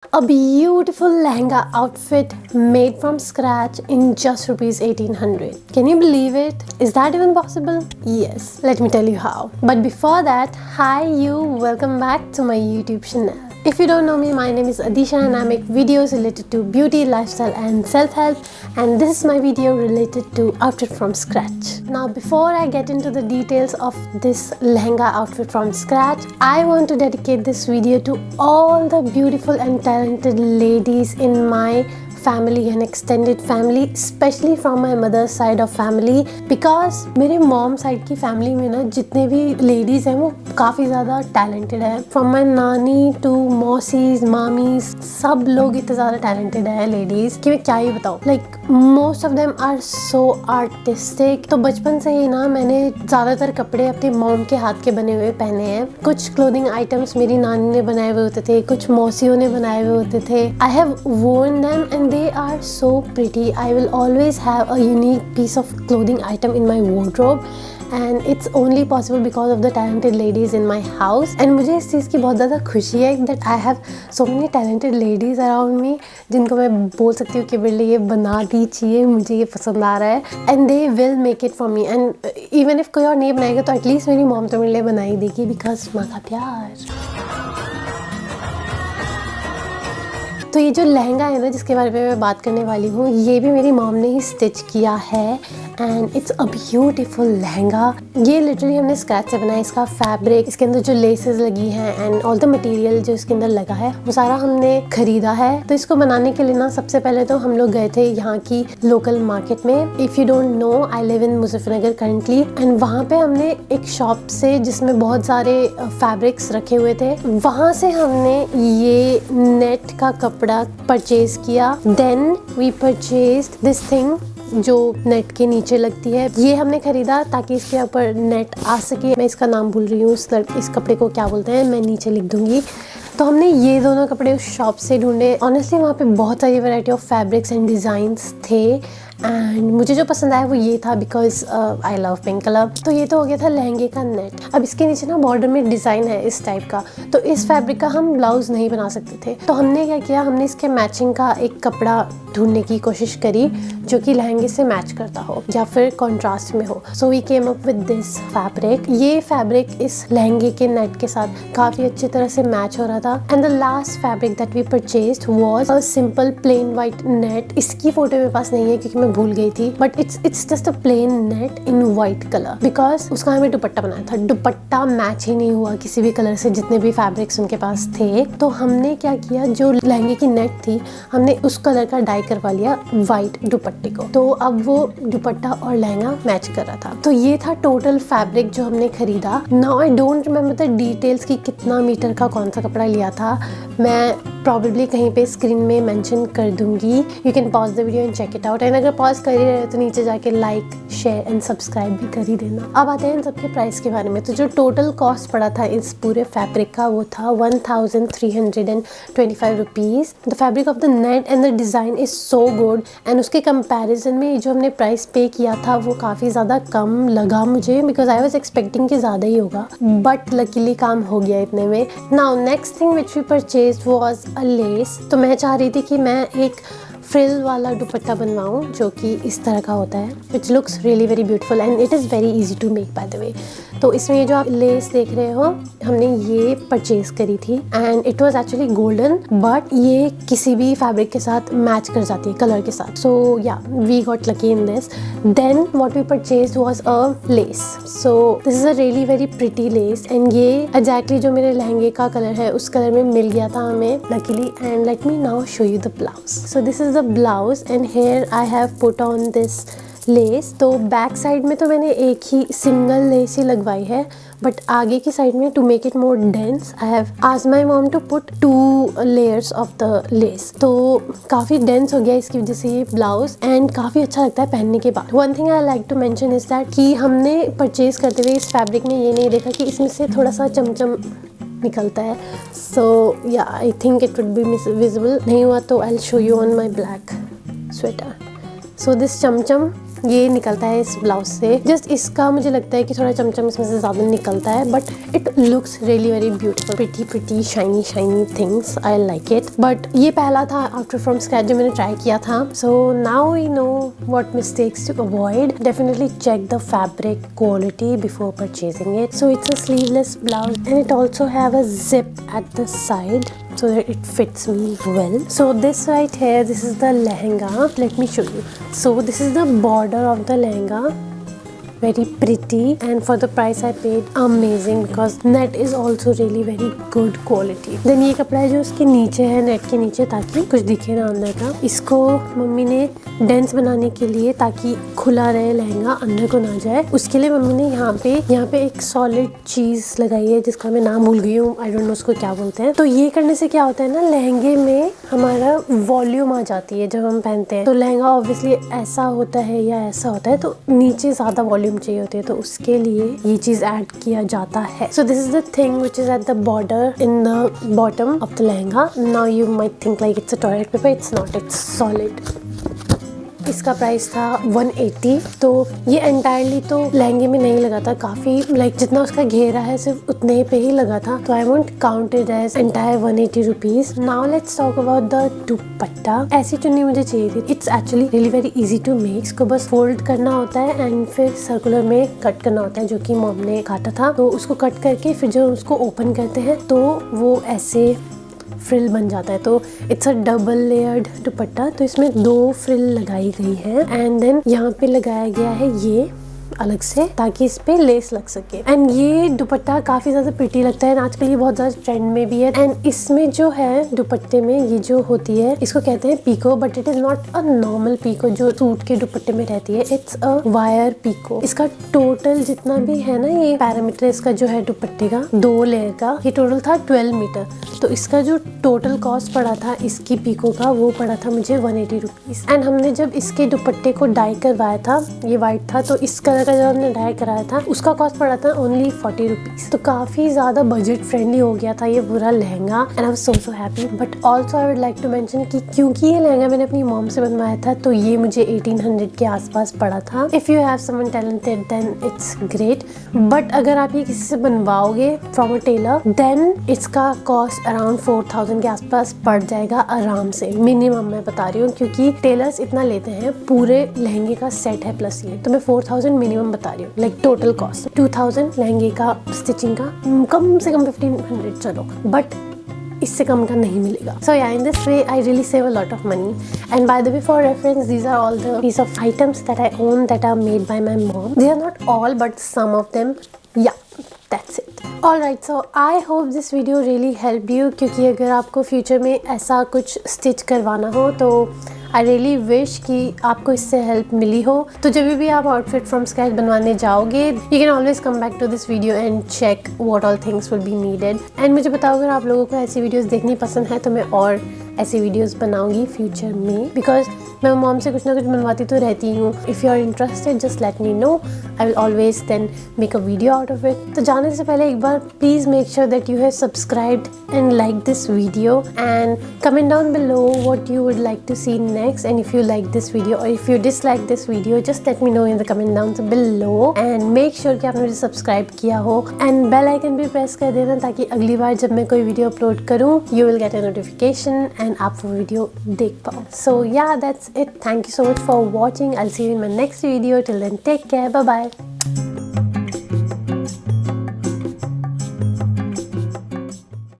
A beautiful lehenga outfit made from scratch in just rupees 1800. Can you believe it? Is that even possible? Yes, let me tell you how. But before that, hi you, welcome back to my YouTube channel. If you don't know me, my name is Adisha and I make videos related to beauty, lifestyle and self-help, and this is my video related to outfit from scratch. Now before I get into the details of this lehenga outfit from scratch, I want to dedicate this video to all the beautiful and talented ladies in my family and extended family, especially from my mother's side of family, because मेरे mom side की family में ना जितने भी ladies हैं वो काफ़ी ज़्यादा talented है. From my नानी to मौसीज, मामीज, सब लोग इतने ज़्यादा talented है ladies कि मैं क्या ही बताऊँ. Like most of them are so artistic. तो बचपन से ही ना मैंने ज़्यादातर कपड़े अपने mom के हाथ के बने हुए पहने हैं. कुछ clothing items मेरी नानी ने बनाए हुए होते थे, कुछ मौसियों ने बनाए हुए होते थे. I have worn them and they are so pretty. I will always have a unique piece of clothing item in my wardrobe and it's only possible because of the talented ladies in my house. And मुझे इस चीज़ की बहुत ज़्यादा खुशी है that I have so many talented ladies around me जिनको मैं बोल सकती हूँ कि बेटे ये बना दीजिए, मुझे ये पसंद आ रहा है, and they will make it for me. And even if कोई और नहीं बनाएगा तो at least मेरी mom तो मेरे लिए बना ही देगी because माँ का प्यार. तो ये जो लहंगा है ना जिसके बारे में मैं बात करने वाली हूँ, ये भी मेरी मॉम ने ही स्टिच किया है and it's a beautiful lehenga. ये लिटरली हमने स्क्रैच से बनाया. इसका फैब्रिक, इसके अंदर जो लेसेस लगी हैं एंड ऑल द मटेरियल जो इसके अंदर लगा है वो सारा हमने खरीदा है. तो इसको बनाने के लिए ना सबसे पहले तो हम लोग गए थे यहाँ की लोकल मार्केट में. If you don't know, I live in Muzaffarnagar currently and वहाँ पे हमने एक शॉप से जिसमें बहुत सारे फैब्रिक्स रखे हुए थे, वहाँ से हमने ये नेट का कपड़ा परचेज किया. Then we purchased this thing जो नेट के नीचे लगती है. ये हमने खरीदा ताकि इसके ऊपर नेट आ सके. मैं इसका नाम भूल रही हूँ, इस कपड़े को क्या बोलते हैं, मैं नीचे लिख दूंगी. तो हमने ये दोनों कपड़े उस शॉप से ढूंढे. ऑनेस्टली वहाँ पे बहुत सारी variety of fabrics and designs थे एंड मुझे जो पसंद आया वो ये था because I love pink colour. तो ये तो हो गया था लहंगे का नेट. अब इसके नीचे ना बॉर्डर में डिज़ाइन है इस टाइप का, तो इस फैब्रिक का हम ब्लाउज नहीं बना सकते थे. तो हमने क्या किया, हमने इसके मैचिंग का एक कपड़ा ढूंढने की कोशिश करी जो कि लहंगे से मैच करता हो या फिर कॉन्ट्रास्ट में हो. So we came up with this fabric. ये फैब्रिक इस लहंगे के नेट के साथ काफ़ी अच्छी तरह से मैच हो रहा था. And the last fabric that we purchased was a simple plain white net. इसकी फोटो मेरे पास नहीं है क्योंकि मैं भूल गई थी, but it's just a plain net in white colour because उसका हमें दुपट्टा बनाया था. दुपट्टा मैच ही नहीं हुआ किसी भी कलर से जितने भी फैब्रिक्स उनके पास थे. तो हमने क्या किया, जो लहंगे की नेट थी हमने उस कलर का डाई करवा लिया वाइट दुपट्टे को. तो अब वो दुपट्टा और लहंगा मैच कर रहा था. तो ये था टोटल फैब्रिक जो हमने खरीदा. Now I don't remember the details कि कितना मीटर का कौन सा कपड़ा लिया था. मैं प्रॉबेबली कहीं पे स्क्रीन में मेंशन कर दूंगी. You can pause the video and check it out. एंड अगर पॉज कर ही रहे तो नीचे जाके लाइक, शेयर एंड सब्सक्राइब भी कर ही देना. अब आते हैं इन सबके प्राइस के बारे में. तो जो टोटल कॉस्ट पड़ा था इस पूरे फैब्रिक का वो था 1325 rupees. The fabric of the net and the design is so good and उसके कंपैरिजन में जो हमने प्राइस पे किया था वो काफ़ी ज़्यादा कम लगा मुझे बिकॉज आई वॉज एक्सपेक्टिंग कि ज़्यादा ही होगा, बट लकीली काम हो गया इतने में. Now next thing which we purchase was a lace. तो मैं चाह रही थी कि मैं एक फ्रिल वाला दुपट्टा बनवाऊँ जो कि इस तरह का होता है, which looks really very beautiful and it is very easy to make by the way. तो इसमें ये जो आप लेस देख रहे हो हमने ये परचेज करी थी and it was actually golden, but ये किसी भी फैब्रिक के साथ मैच कर जाती है कलर के साथ. सो या we got lucky in this. Then what we purchase was a lace. So this is a really very pretty lace and ये एग्जैक्टली जो मेरे लहंगे का कलर है उस कलर में मिल गया था हमें luckily. And let me now show you the blouse. So this is the blouse and here I have put on this less. तो बैक साइड में तो मैंने एक ही सिंगल लेस ही लगवाई है, बट आगे की साइड में to make it more dense I have asked my mom to put 2 layers of the lace. तो काफ़ी डेंस हो गया इसकी वजह से ये ब्लाउज एंड काफ़ी अच्छा लगता है पहनने के बाद. One thing I like to mention is that कि हमने परचेज करते हुए इस फैब्रिक में ये नहीं देखा कि इसमें से थोड़ा सा चमचम निकलता है. सो या I think it would be visible. नहीं हुआ तो I will show you on my black sweater. So this cham cham ये निकलता है इस ब्लाउज से। जस्ट इसका मुझे लगता है कि थोड़ा चमचम इसमें से ज़्यादा निकलता है, but it looks really very beautiful, pretty shiny things, I like it. But ये पहला था आफ्टर फ्रॉम स्क्रैच जो मैंने ट्राई किया था। So now we know what mistakes to avoid. Definitely check the fabric quality before purchasing it. So it's a sleeveless blouse and it also have a zip at the side so that it fits me well. So this right here, this is the lehenga. Let me show you. So this is the border of the lehenga, very pretty, and for the price I paid, amazing, because net is also really very good quality. Then ये कपड़ा है जो उसके नीचे है, net के नीचे, ताकि कुछ दिखे ना अंदर का। इसको मम्मी ने डेंस बनाने के लिए, ताकि खुला रहे लहंगा, अंदर को ना जाए, उसके लिए मम्मी ने यहाँ पे एक सॉलिड चीज लगाई है जिसका मैं नाम भूल गई हूँ, आई डोंट नो उसको क्या बोलते हैं। तो ये करने से क्या होता है ना, लहंगे में हमारा वॉल्यूम आ जाती है जब हम पहनते हैं। तो लहंगा ऑब्वियसली ऐसा होता है या ऐसा होता है, तो नीचे ज्यादा वॉल्यूम चाहिए होती है, तो उसके लिए ये चीज ऐड किया जाता है। So this is the thing which is at the border in the bottom of the lehenga. Now you might think like it's a toilet paper, it's not, it's solid. इसका प्राइस था 180। तो ये एंटायरली तो लहंगे में नहीं लगा था, काफी लाइक जितना उसका घेरा है सिर्फ उतने पे ही लगा था। तो I won't count it as entire 180 rupees. Now let's talk about the dupatta. ऐसी चुन्नी मुझे चाहिए थी। It's actually really very easy to make. इसको बस फोल्ड करना होता है एंड फिर सर्कुलर में कट करना होता है, जो कि मॉम ने काटा था। तो उसको कट करके फिर जो उसको ओपन करते हैं तो वो ऐसे फ्रिल बन जाता है। तो इट्स अ डबल लेयर्ड दुपट्टा। तो इसमें 2 फ्रिल लगाई गई है एंड देन यहाँ पे लगाया गया है ये अलग से, ताकि इस पे लेस लग सके। एंड ये दुपट्टा काफी ज्यादा प्रिटी लगता है, आजकल ये बहुत ज्यादा ट्रेंड में भी है। एंड इसमें जो है दुपट्टे में ये जो होती है, इसको कहते हैं pico, but it is not a normal pico जो सूट के दुपट्टे में रहती है। It's a wire pico. इसका टोटल जितना भी है ना, ये पैरामीटर इसका जो है दुपट्टे का 2 लेयर का, ये टोटल था 12 मीटर। तो इसका जो टोटल कॉस्ट पड़ा था इसकी पीको का, वो पड़ा था मुझे 180 रुपीज। एंड हमने जब इसके दुपट्टे को डाई करवाया था, ये व्हाइट था, तो इस कलर का जब हमने डाई कराया था उसका कॉस्ट पड़ा था ओनली 40 रुपीज। तो काफी ज्यादा बजट फ्रेंडली हो गया था ये पूरा lehenga and I was so happy. But also I would like to mention कि क्योंकि ये लहंगा मैंने अपनी मॉम से बनवाया था, तो ये मुझे 1800 के आसपास पड़ा था। If you have someone talented then it's great, but अगर आप ये किसी से बनवाओगे फ्रॉम अ टेलर, देन इसका कॉस्ट अराउंड 4000 के आसपास पड़ जाएगा आराम से, मिनिमम मैं बता रही हूँ, क्योंकि टेलर्स इतना लेते हैं। पूरे लहंगे का सेट है प्लस ये, तो मैं 4000 मिनिमम बता रही हूँ, लाइक टोटल कॉस्ट 2000 लहंगे का स्टिचिंग का, कम से कम 1500 चलो, बट इससे कम का नहीं मिलेगा। So yeah, in this way I really save a lot of money. And by the way, for reference, these are all the piece of items that I own that are made by my mom. They are not all, but some of them. Yeah, that's it. Alright, so I hope this video really helped you, क्योंकि अगर आपको future में ऐसा कुछ stitch करवाना हो तो I really wish कि आपको इससे हेल्प मिली हो। तो जब भी आप आउटफिट फ्रॉम स्क्रैच बनवाने जाओगे, you can always come back to this video and check what all things will be needed. And मुझे बताओ अगर आप लोगों को ऐसी वीडियोस देखनी पसंद है तो मैं और ऐसी वीडियोस बनाऊंगी फ्यूचर में, बिकॉज मैं मॉम से कुछ ना कुछ बनवाती तो रहती हूँ। If you are interested just let me know, I will always then make a video out of it. तो जाने से पहले एक बार please make sure that you have subscribed and like this video and comment down below what you would like to see next, and if you like this video or if you dislike this video, just let me know in the comment down below and make sure कि आपने मुझे subscribe किया हो and bell icon भी press कर देना, ताकि अगली बार जब मैं कोई वीडियो अपलोड करूँ you will get a notification and आप वो वीडियो देख पाओ। So yeah, that's it. Thank you so much for watching. I'll see you in my next video. Till then, take care. Bye bye.